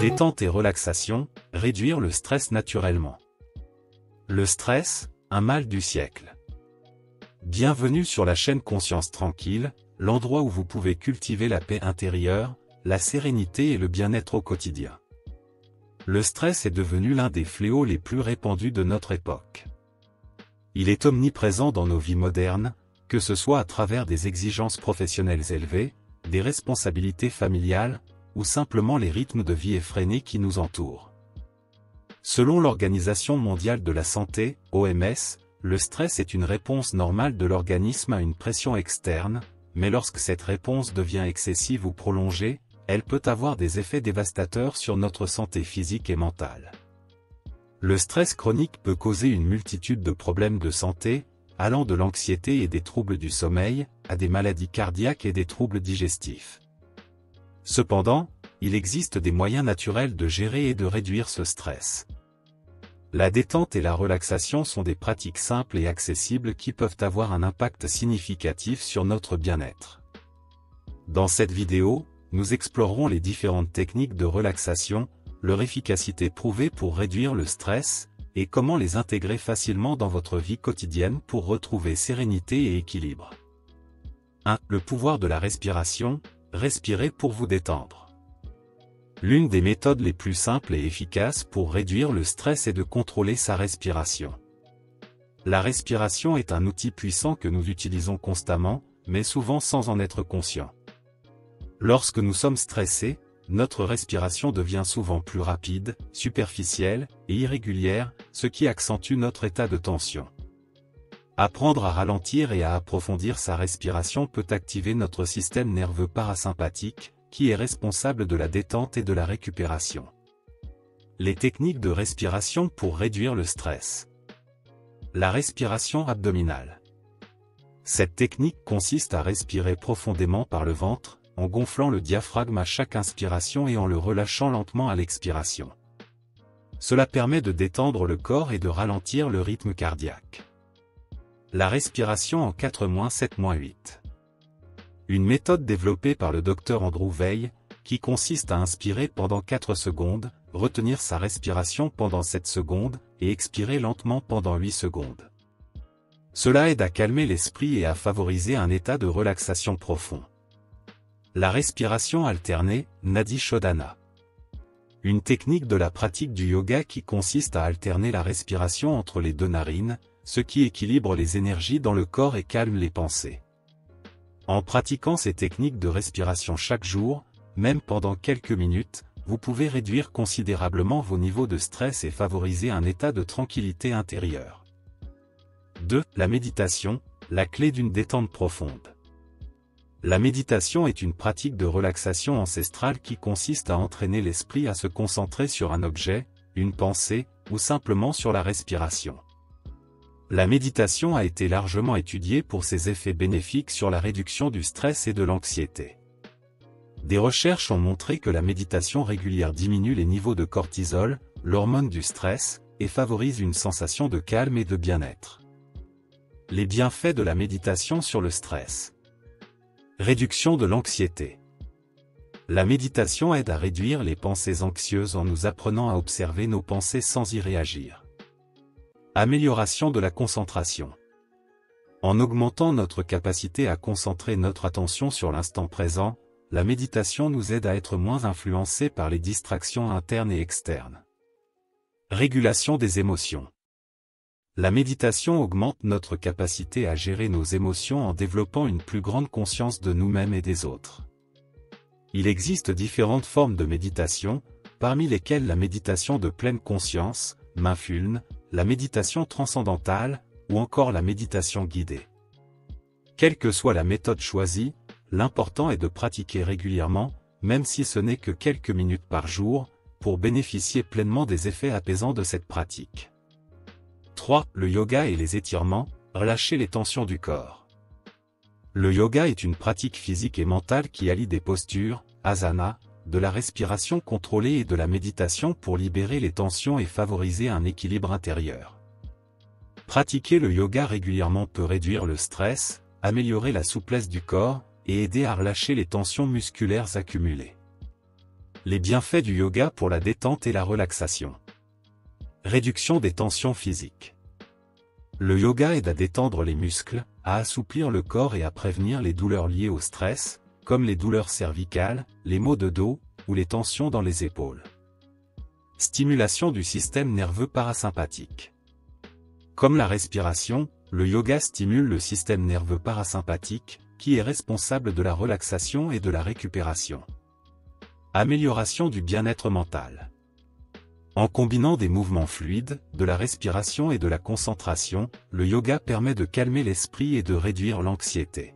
Détente et relaxation, réduire le stress naturellement. Le stress, un mal du siècle. Bienvenue sur la chaîne Conscience Tranquille, l'endroit où vous pouvez cultiver la paix intérieure, la sérénité et le bien-être au quotidien. Le stress est devenu l'un des fléaux les plus répandus de notre époque. Il est omniprésent dans nos vies modernes, que ce soit à travers des exigences professionnelles élevées, des responsabilités familiales, ou simplement les rythmes de vie effrénés qui nous entourent. Selon l'Organisation mondiale de la santé, OMS, le stress est une réponse normale de l'organisme à une pression externe, mais lorsque cette réponse devient excessive ou prolongée, elle peut avoir des effets dévastateurs sur notre santé physique et mentale. Le stress chronique peut causer une multitude de problèmes de santé, allant de l'anxiété et des troubles du sommeil, à des maladies cardiaques et des troubles digestifs. Cependant, il existe des moyens naturels de gérer et de réduire ce stress. La détente et la relaxation sont des pratiques simples et accessibles qui peuvent avoir un impact significatif sur notre bien-être. Dans cette vidéo, nous explorerons les différentes techniques de relaxation, leur efficacité prouvée pour réduire le stress, et comment les intégrer facilement dans votre vie quotidienne pour retrouver sérénité et équilibre. 1. Le pouvoir de la respiration, respirez pour vous détendre. L'une des méthodes les plus simples et efficaces pour réduire le stress est de contrôler sa respiration. La respiration est un outil puissant que nous utilisons constamment, mais souvent sans en être conscient. Lorsque nous sommes stressés, notre respiration devient souvent plus rapide, superficielle et irrégulière, ce qui accentue notre état de tension. Apprendre à ralentir et à approfondir sa respiration peut activer notre système nerveux parasympathique, qui est responsable de la détente et de la récupération. Les techniques de respiration pour réduire le stress. La respiration abdominale. Cette technique consiste à respirer profondément par le ventre, en gonflant le diaphragme à chaque inspiration et en le relâchant lentement à l'expiration. Cela permet de détendre le corps et de ralentir le rythme cardiaque. La respiration en 4-7-8. Une méthode développée par le Dr Andrew Weil, qui consiste à inspirer pendant 4 secondes, retenir sa respiration pendant 7 secondes, et expirer lentement pendant 8 secondes. Cela aide à calmer l'esprit et à favoriser un état de relaxation profond. La respiration alternée, Nadi Shodhana. Une technique de la pratique du yoga qui consiste à alterner la respiration entre les deux narines, ce qui équilibre les énergies dans le corps et calme les pensées. En pratiquant ces techniques de respiration chaque jour, même pendant quelques minutes, vous pouvez réduire considérablement vos niveaux de stress et favoriser un état de tranquillité intérieure. 2. La méditation, la clé d'une détente profonde. La méditation est une pratique de relaxation ancestrale qui consiste à entraîner l'esprit à se concentrer sur un objet, une pensée, ou simplement sur la respiration. La méditation a été largement étudiée pour ses effets bénéfiques sur la réduction du stress et de l'anxiété. Des recherches ont montré que la méditation régulière diminue les niveaux de cortisol, l'hormone du stress, et favorise une sensation de calme et de bien-être. Les bienfaits de la méditation sur le stress. Réduction de l'anxiété. La méditation aide à réduire les pensées anxieuses en nous apprenant à observer nos pensées sans y réagir. Amélioration de la concentration. En augmentant notre capacité à concentrer notre attention sur l'instant présent, la méditation nous aide à être moins influencés par les distractions internes et externes. Régulation des émotions. La méditation augmente notre capacité à gérer nos émotions en développant une plus grande conscience de nous-mêmes et des autres. Il existe différentes formes de méditation, parmi lesquelles la méditation de pleine conscience, mindfulness, la méditation transcendantale, ou encore la méditation guidée. Quelle que soit la méthode choisie, l'important est de pratiquer régulièrement, même si ce n'est que quelques minutes par jour, pour bénéficier pleinement des effets apaisants de cette pratique. 3. Le yoga et les étirements, relâcher les tensions du corps. Le yoga est une pratique physique et mentale qui allie des postures, asana, de la respiration contrôlée et de la méditation pour libérer les tensions et favoriser un équilibre intérieur. Pratiquer le yoga régulièrement peut réduire le stress, améliorer la souplesse du corps, et aider à relâcher les tensions musculaires accumulées. Les bienfaits du yoga pour la détente et la relaxation. Réduction des tensions physiques. Le yoga aide à détendre les muscles, à assouplir le corps et à prévenir les douleurs liées au stress, comme les douleurs cervicales, les maux de dos, ou les tensions dans les épaules. Stimulation du système nerveux parasympathique. Comme la respiration, le yoga stimule le système nerveux parasympathique, qui est responsable de la relaxation et de la récupération. Amélioration du bien-être mental. En combinant des mouvements fluides, de la respiration et de la concentration, le yoga permet de calmer l'esprit et de réduire l'anxiété.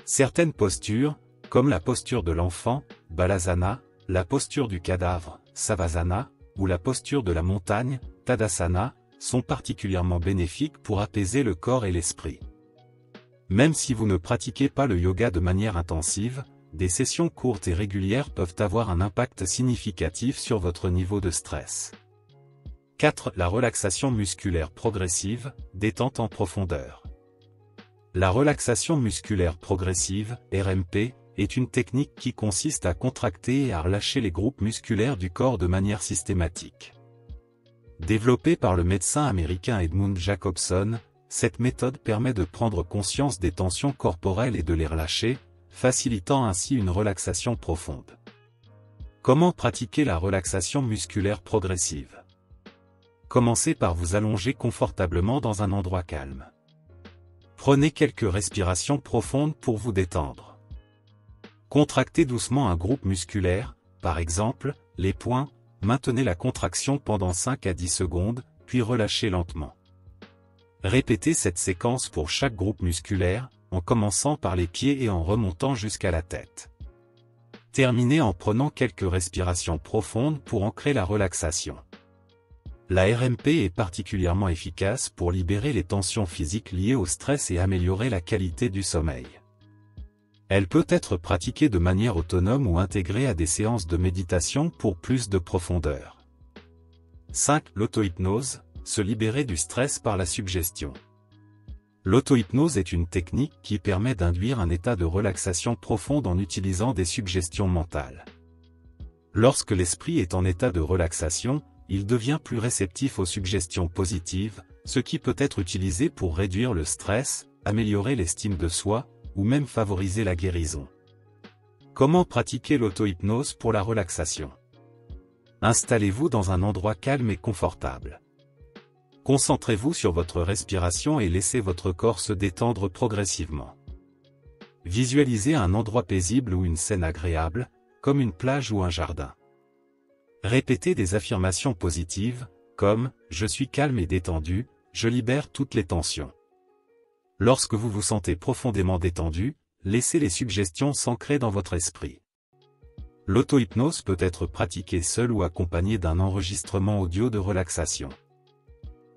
Certaines postures, comme la posture de l'enfant, Balasana, la posture du cadavre, Savasana, ou la posture de la montagne, Tadasana, sont particulièrement bénéfiques pour apaiser le corps et l'esprit. Même si vous ne pratiquez pas le yoga de manière intensive, des sessions courtes et régulières peuvent avoir un impact significatif sur votre niveau de stress. 4. La relaxation musculaire progressive, détente en profondeur. La relaxation musculaire progressive, RMP, est une technique qui consiste à contracter et à relâcher les groupes musculaires du corps de manière systématique. Développée par le médecin américain Edmund Jacobson, cette méthode permet de prendre conscience des tensions corporelles et de les relâcher, facilitant ainsi une relaxation profonde. Comment pratiquer la relaxation musculaire progressive? Commencez par vous allonger confortablement dans un endroit calme. Prenez quelques respirations profondes pour vous détendre. Contractez doucement un groupe musculaire, par exemple, les poings, maintenez la contraction pendant 5 à 10 secondes, puis relâchez lentement. Répétez cette séquence pour chaque groupe musculaire, en commençant par les pieds et en remontant jusqu'à la tête. Terminez en prenant quelques respirations profondes pour ancrer la relaxation. La RMP est particulièrement efficace pour libérer les tensions physiques liées au stress et améliorer la qualité du sommeil. Elle peut être pratiquée de manière autonome ou intégrée à des séances de méditation pour plus de profondeur. 5. L'auto-hypnose, se libérer du stress par la suggestion. L'auto-hypnose est une technique qui permet d'induire un état de relaxation profonde en utilisant des suggestions mentales. Lorsque l'esprit est en état de relaxation, il devient plus réceptif aux suggestions positives, ce qui peut être utilisé pour réduire le stress, améliorer l'estime de soi, ou même favoriser la guérison. Comment pratiquer l'auto-hypnose pour la relaxation? Installez-vous dans un endroit calme et confortable. Concentrez-vous sur votre respiration et laissez votre corps se détendre progressivement. Visualisez un endroit paisible ou une scène agréable, comme une plage ou un jardin. Répétez des affirmations positives, comme « Je suis calme et détendu, je libère toutes les tensions ». Lorsque vous vous sentez profondément détendu, laissez les suggestions s'ancrer dans votre esprit. L'auto-hypnose peut être pratiquée seule ou accompagnée d'un enregistrement audio de relaxation.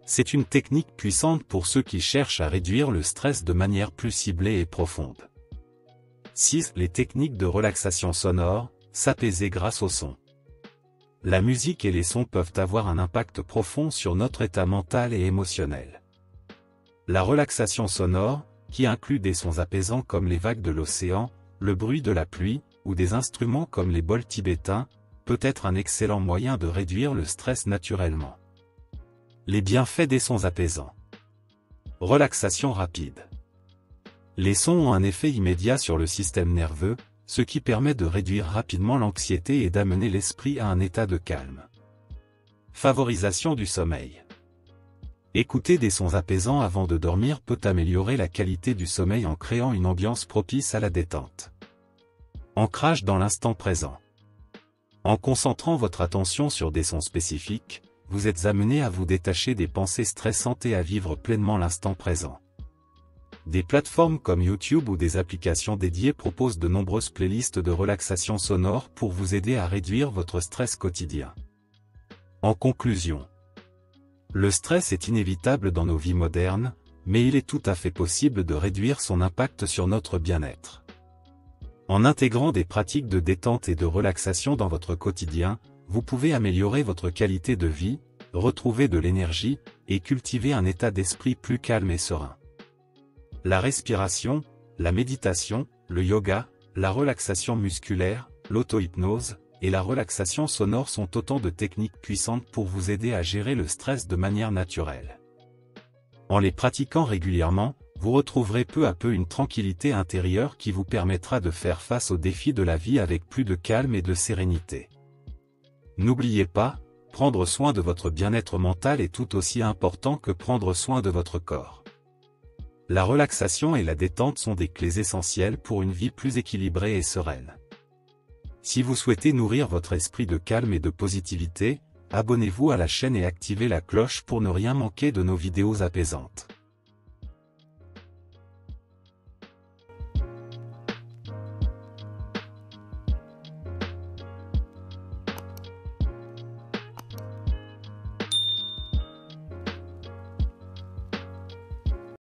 C'est une technique puissante pour ceux qui cherchent à réduire le stress de manière plus ciblée et profonde. 6. Les techniques de relaxation sonore, s'apaiser grâce au son. La musique et les sons peuvent avoir un impact profond sur notre état mental et émotionnel. La relaxation sonore, qui inclut des sons apaisants comme les vagues de l'océan, le bruit de la pluie, ou des instruments comme les bols tibétains, peut être un excellent moyen de réduire le stress naturellement. Les bienfaits des sons apaisants. Relaxation rapide. Les sons ont un effet immédiat sur le système nerveux, ce qui permet de réduire rapidement l'anxiété et d'amener l'esprit à un état de calme. Favorisation du sommeil. Écouter des sons apaisants avant de dormir peut améliorer la qualité du sommeil en créant une ambiance propice à la détente. Ancrage dans l'instant présent. En concentrant votre attention sur des sons spécifiques, vous êtes amené à vous détacher des pensées stressantes et à vivre pleinement l'instant présent. Des plateformes comme YouTube ou des applications dédiées proposent de nombreuses playlists de relaxation sonore pour vous aider à réduire votre stress quotidien. En conclusion, le stress est inévitable dans nos vies modernes, mais il est tout à fait possible de réduire son impact sur notre bien-être. En intégrant des pratiques de détente et de relaxation dans votre quotidien, vous pouvez améliorer votre qualité de vie, retrouver de l'énergie, et cultiver un état d'esprit plus calme et serein. La respiration, la méditation, Le yoga, la relaxation musculaire, l'auto-hypnose et la relaxation sonore sont autant de techniques puissantes pour vous aider à gérer le stress de manière naturelle. En les pratiquant régulièrement, vous retrouverez peu à peu une tranquillité intérieure qui vous permettra de faire face aux défis de la vie avec plus de calme et de sérénité. N'oubliez pas, prendre soin de votre bien-être mental est tout aussi important que prendre soin de votre corps. La relaxation et la détente sont des clés essentielles pour une vie plus équilibrée et sereine. Si vous souhaitez nourrir votre esprit de calme et de positivité, abonnez-vous à la chaîne et activez la cloche pour ne rien manquer de nos vidéos apaisantes.